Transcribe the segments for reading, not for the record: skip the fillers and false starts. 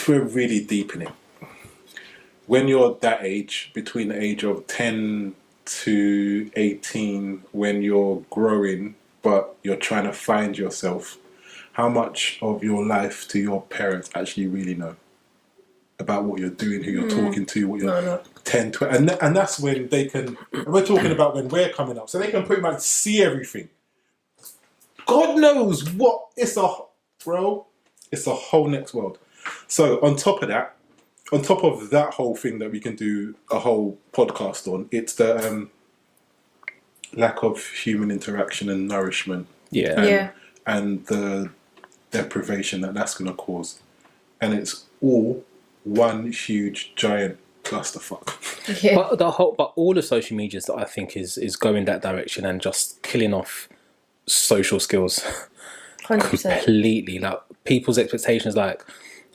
we're really deep in it, when you're that age, between the age of 10 to 18, when you're growing, but you're trying to find yourself, how much of your life do your parents actually really know about what you're doing, who you're talking to, what you're 10, 20, and that's when they can, we're talking about when we're coming up, so they can pretty much see everything. God knows what, it's a whole next world. So on top of that whole thing that we can do a whole podcast on, it's the lack of human interaction and nourishment. And the deprivation that's going to cause. And it's all one huge giant clusterfuck. Yeah. But all the social medias that I think is going that direction and just killing off social skills 100%. completely. Like people's expectations, like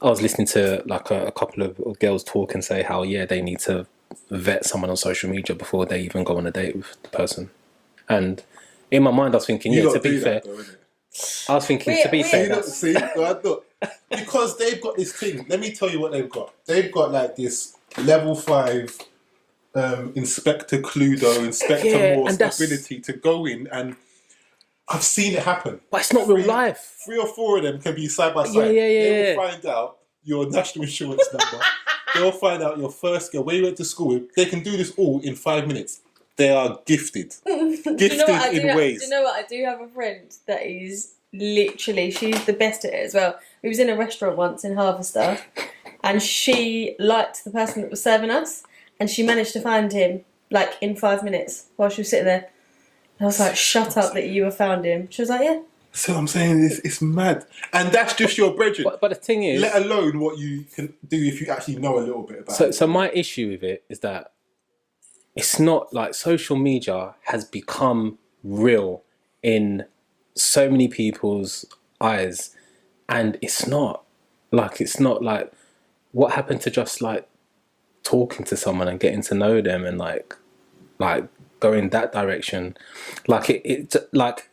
I was listening to like a couple of girls talk and say how they need to vet someone on social media before they even go on a date with the person. And in my mind I was thinking, to be fair, I was thinking, to be fair, look, because they've got this thing. Let me tell you what they've got. They've got like this level 5 Inspector Cluedo, Inspector Morse ability to go in, and I've seen it happen. But it's not real life. 3 or 4 of them can be side by side. They will find out your national insurance number. They'll find out your first girl, where you went to school with. They can do this all in 5 minutes. They are gifted. Gifted in ways. Do you know what? I do have a friend that is literally, she's the best at it as well. We was in a restaurant once in Harvester, and she liked the person that was serving us, and she managed to find him like in 5 minutes while she was sitting there. And I was like, shut up that you have found him. She was like, yeah. So I'm saying it's mad. And that's just your brethren. But the thing is, let alone what you can do if you actually know a little bit about it. So my issue with it is that it's not like social media has become real in so many people's eyes, and it's not like what happened to just like talking to someone and getting to know them and like going that direction. Like it like,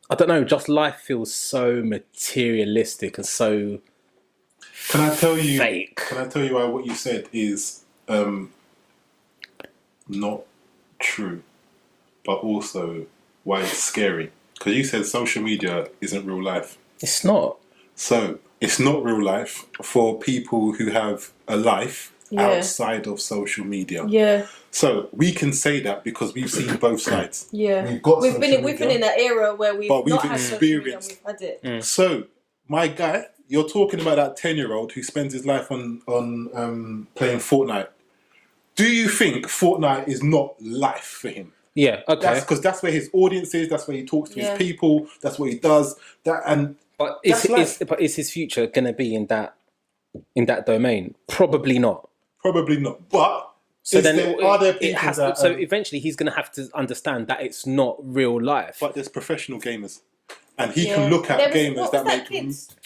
I don't know, just life feels so materialistic and so Can I tell you fake. Can I tell you why what you said is not true, but also why it's scary? Because you said social media isn't real life. It's not. So it's not real life for people who have a life outside of social media. Yeah. So we can say that because we've seen both sides. Yeah. We've been in that era where we've not had experienced. social media, we've had it. So my guy, you're talking about that 10-year-old who spends his life on playing Fortnite. Do you think Fortnite is not life for him? Yeah, okay. Because that's where his audience is. That's where he talks to his people. That's what he does. But is his future going to be in that domain? Probably not. Probably not. But so are there people that... So eventually he's going to have to understand that it's not real life. But there's professional gamers. And he can look at gamers that make...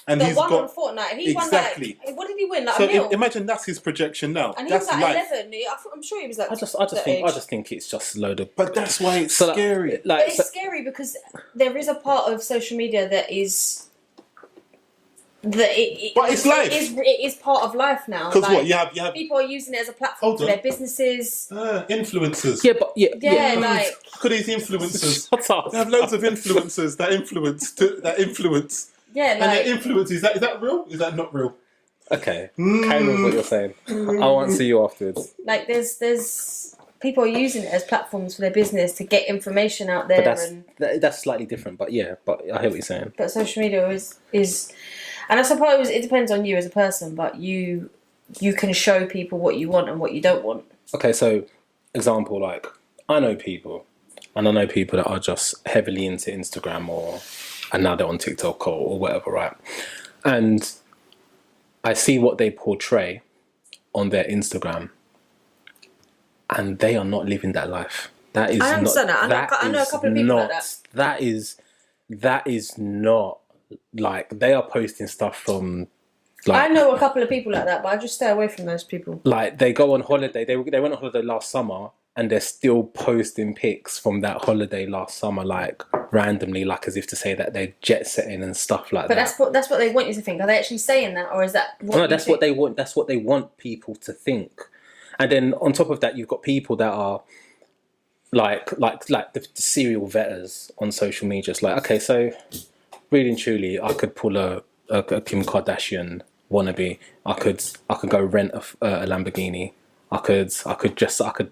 And he's won on Fortnite. He won like... What did he win? Like so a mil? Imagine that's his projection now. And he was like 11. I'm sure he was like... I just think it's just a load of... But that's why it's scary. But it's scary because there is a part of social media that is... it's life. It is part of life now. Because what you have people are using it as a platform for their businesses. Influencers. Like look at these influencers. Shut up. They have loads of influencers that influence. Yeah, and their influence is that real? Is that not real? Okay, carry on with what you're saying. I want to see you afterwards. Like there's people are using it as platforms for their business to get information out there. But that's slightly different. But I hear what you're saying. But social media is. And I suppose it depends on you as a person, but you can show people what you want and what you don't want. Okay, so example, like I know people that are just heavily into Instagram and now they're on TikTok or whatever, right? And I see what they portray on their Instagram, and they are not living that life. That is. I understand that. I know a couple of people like that. That is not. Like they are posting stuff from. Like, I know a couple of people like that, but I just stay away from those people. Like they go on holiday. They went on holiday last summer, and they're still posting pics from that holiday last summer, like randomly, like as if to say that they're jet setting and stuff like But that. that's what they want you to think. Are they actually saying that, or is that what No, you that's think? what they want. That's what they want people to think. And then on top of that, you've got people that are like the serial vetters on social media. It's like, okay, so really and truly, I could pull a Kim Kardashian wannabe. I could go rent a Lamborghini. I could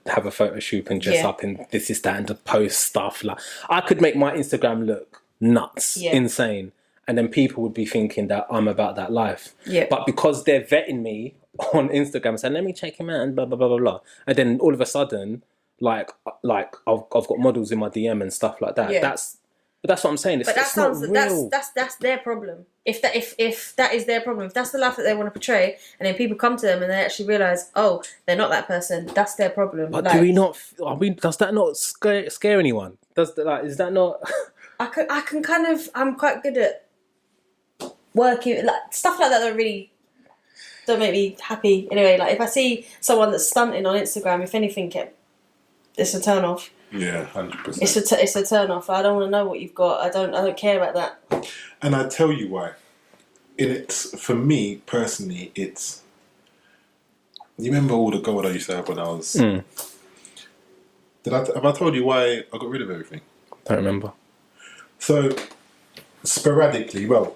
have a photo shoot and dress up in this is that and to post stuff. Like I could make my Instagram look nuts, insane, and then people would be thinking that I'm about that life. Yeah. But because they're vetting me on Instagram, saying let me check him out and blah blah blah blah blah, and then all of a sudden, like I've got models in my DM and stuff like that. Yeah. That's what I'm saying. But that sounds that's their problem. If that is their problem, if that's the life that they want to portray, and then people come to them and they actually realise, oh, they're not that person. That's their problem. But do we not? Does that not scare anyone? Is that not? I can kind of. I'm quite good at working like stuff like that. That really don't make me happy. Anyway, like if I see someone that's stunting on Instagram, if anything, it's a turn off. Yeah, 100%. It's a turn off. I don't want to know what you've got. I don't care about that. And I tell you why. For me personally, it's. You remember all the gold I used to have when I was. Have I told you why I got rid of everything? Don't remember. So sporadically, well,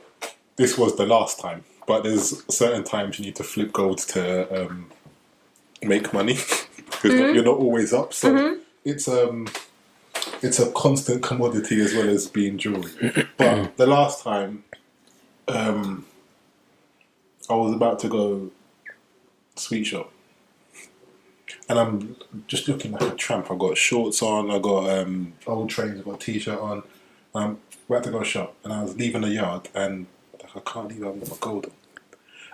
this was the last time, but there's certain times you need to flip gold to make money because you're not always up. So it's a constant commodity as well as being jewelry. But the last time, I was about to go sweet shop, and I'm just looking like a tramp. I got shorts on, I got old trains, I got a t-shirt on. I'm about to go shop, and I was leaving the yard, and I can't leave. I've got my gold on,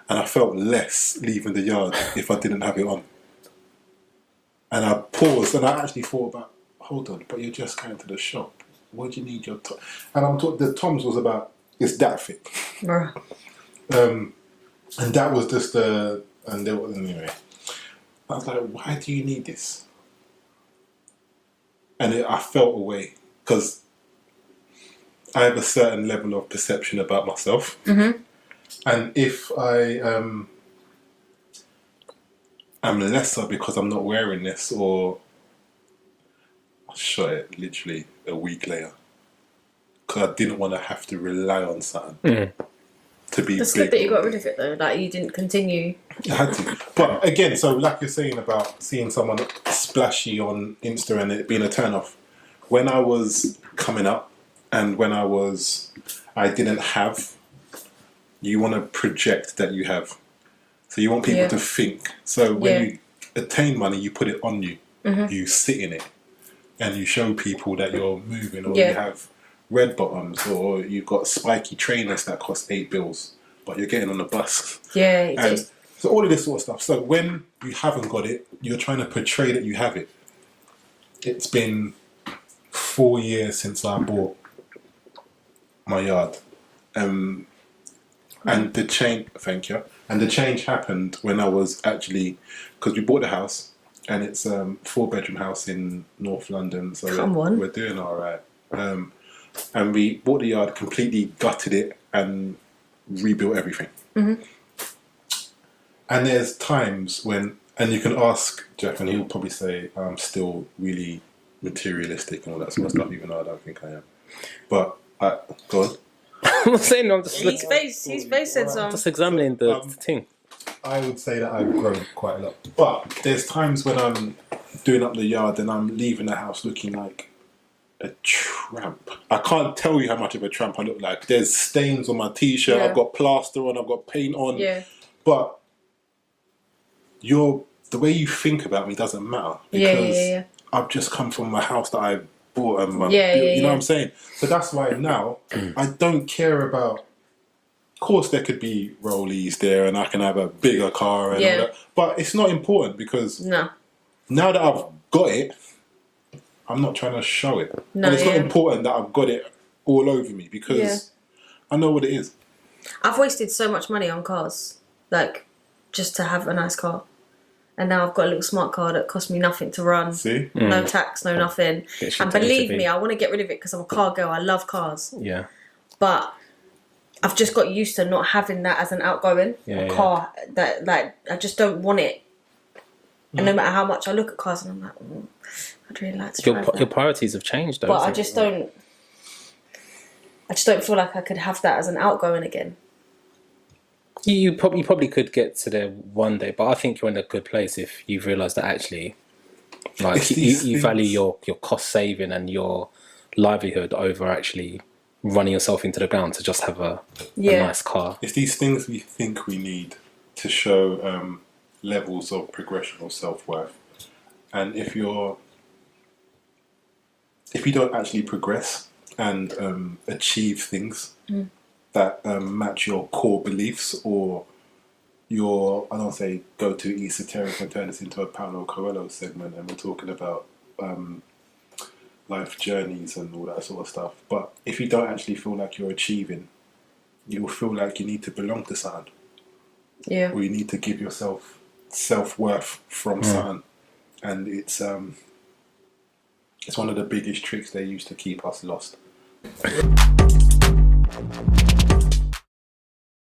and I felt less leaving the yard if I didn't have it on. And I paused, and I actually thought about, hold on, but you're just going to the shop. What do you need your top? And the Toms was about, it's that fit. And that was just anyway. I was like, why do you need this? And I felt away because I have a certain level of perception about myself. And if I am lesser because I'm not wearing this, or I shot it literally a week later because I didn't want to have to rely on something to be It's big. good that you got rid of it though. Like you didn't continue. I had to. But again, so like you're saying about seeing someone splashy on Insta and it being a turn off. When I was coming up and when I didn't have, you want to project that you have. So you want people to think. So when you attain money, you put it on you. You sit in it and you show people that you're moving, or you have red bottoms, or you've got spiky trainers that cost £8, but you're getting on the bus. And so all of this sort of stuff. So when you haven't got it, you're trying to portray that you have it. It's been 4 years since I bought my yard. And the change, thank you. And the change happened when I was actually, because we bought the house, and it's a 4-bedroom house in North London. So we're doing all right. And we bought the yard, completely gutted it, and rebuilt everything. And there's times when, and you can ask Jeff, and he'll probably say I'm still really materialistic and all that sort of stuff, even though I don't think I am. But go on. I'm not saying I'm just. His face said so. I'm just examining the thing. I would say that I've grown quite a lot. But there's times when I'm doing up the yard and I'm leaving the house looking like a tramp. I can't tell you how much of a tramp I look like. There's stains on my t-shirt, I've got plaster on, I've got paint on. But the way you think about me doesn't matter. Because I've just come from a house that I bought and you know what I'm saying? So that's why now I don't care about. Of course, there could be rollies there, and I can have a bigger car, and all that. But it's not important because now that I've got it, I'm not trying to show it. And it's not important that I've got it all over me because I know what it is. I've wasted so much money on cars, like just to have a nice car. and now I've got a little smart car that costs me nothing to run. See? No tax, no nothing. Gets you And to A to believe B. me, I want to get rid of it because I'm a car girl. I love cars. Yeah. But I've just got used to not having that as an outgoing car. That, like, I just don't want it. And no matter how much I look at cars, and I'm like, I'd really like to drive that. Your priorities have changed, though. But I just don't feel like I could have that as an outgoing again. You probably could get to there one day, but I think you're in a good place if you've realised that actually, like, you value your cost saving and your livelihood over actually running yourself into the ground to just have a nice car. It's these things we think we need to show levels of progression or self-worth, and if you don't actually progress and achieve things that match your core beliefs or your, I don't say go too esoteric and turn this into a Paulo Coelho segment and we're talking about life journeys and all that sort of stuff, but if you don't actually feel like you're achieving, you will feel like you need to belong to something, or you need to give yourself self-worth from something, and it's one of the biggest tricks they use to keep us lost.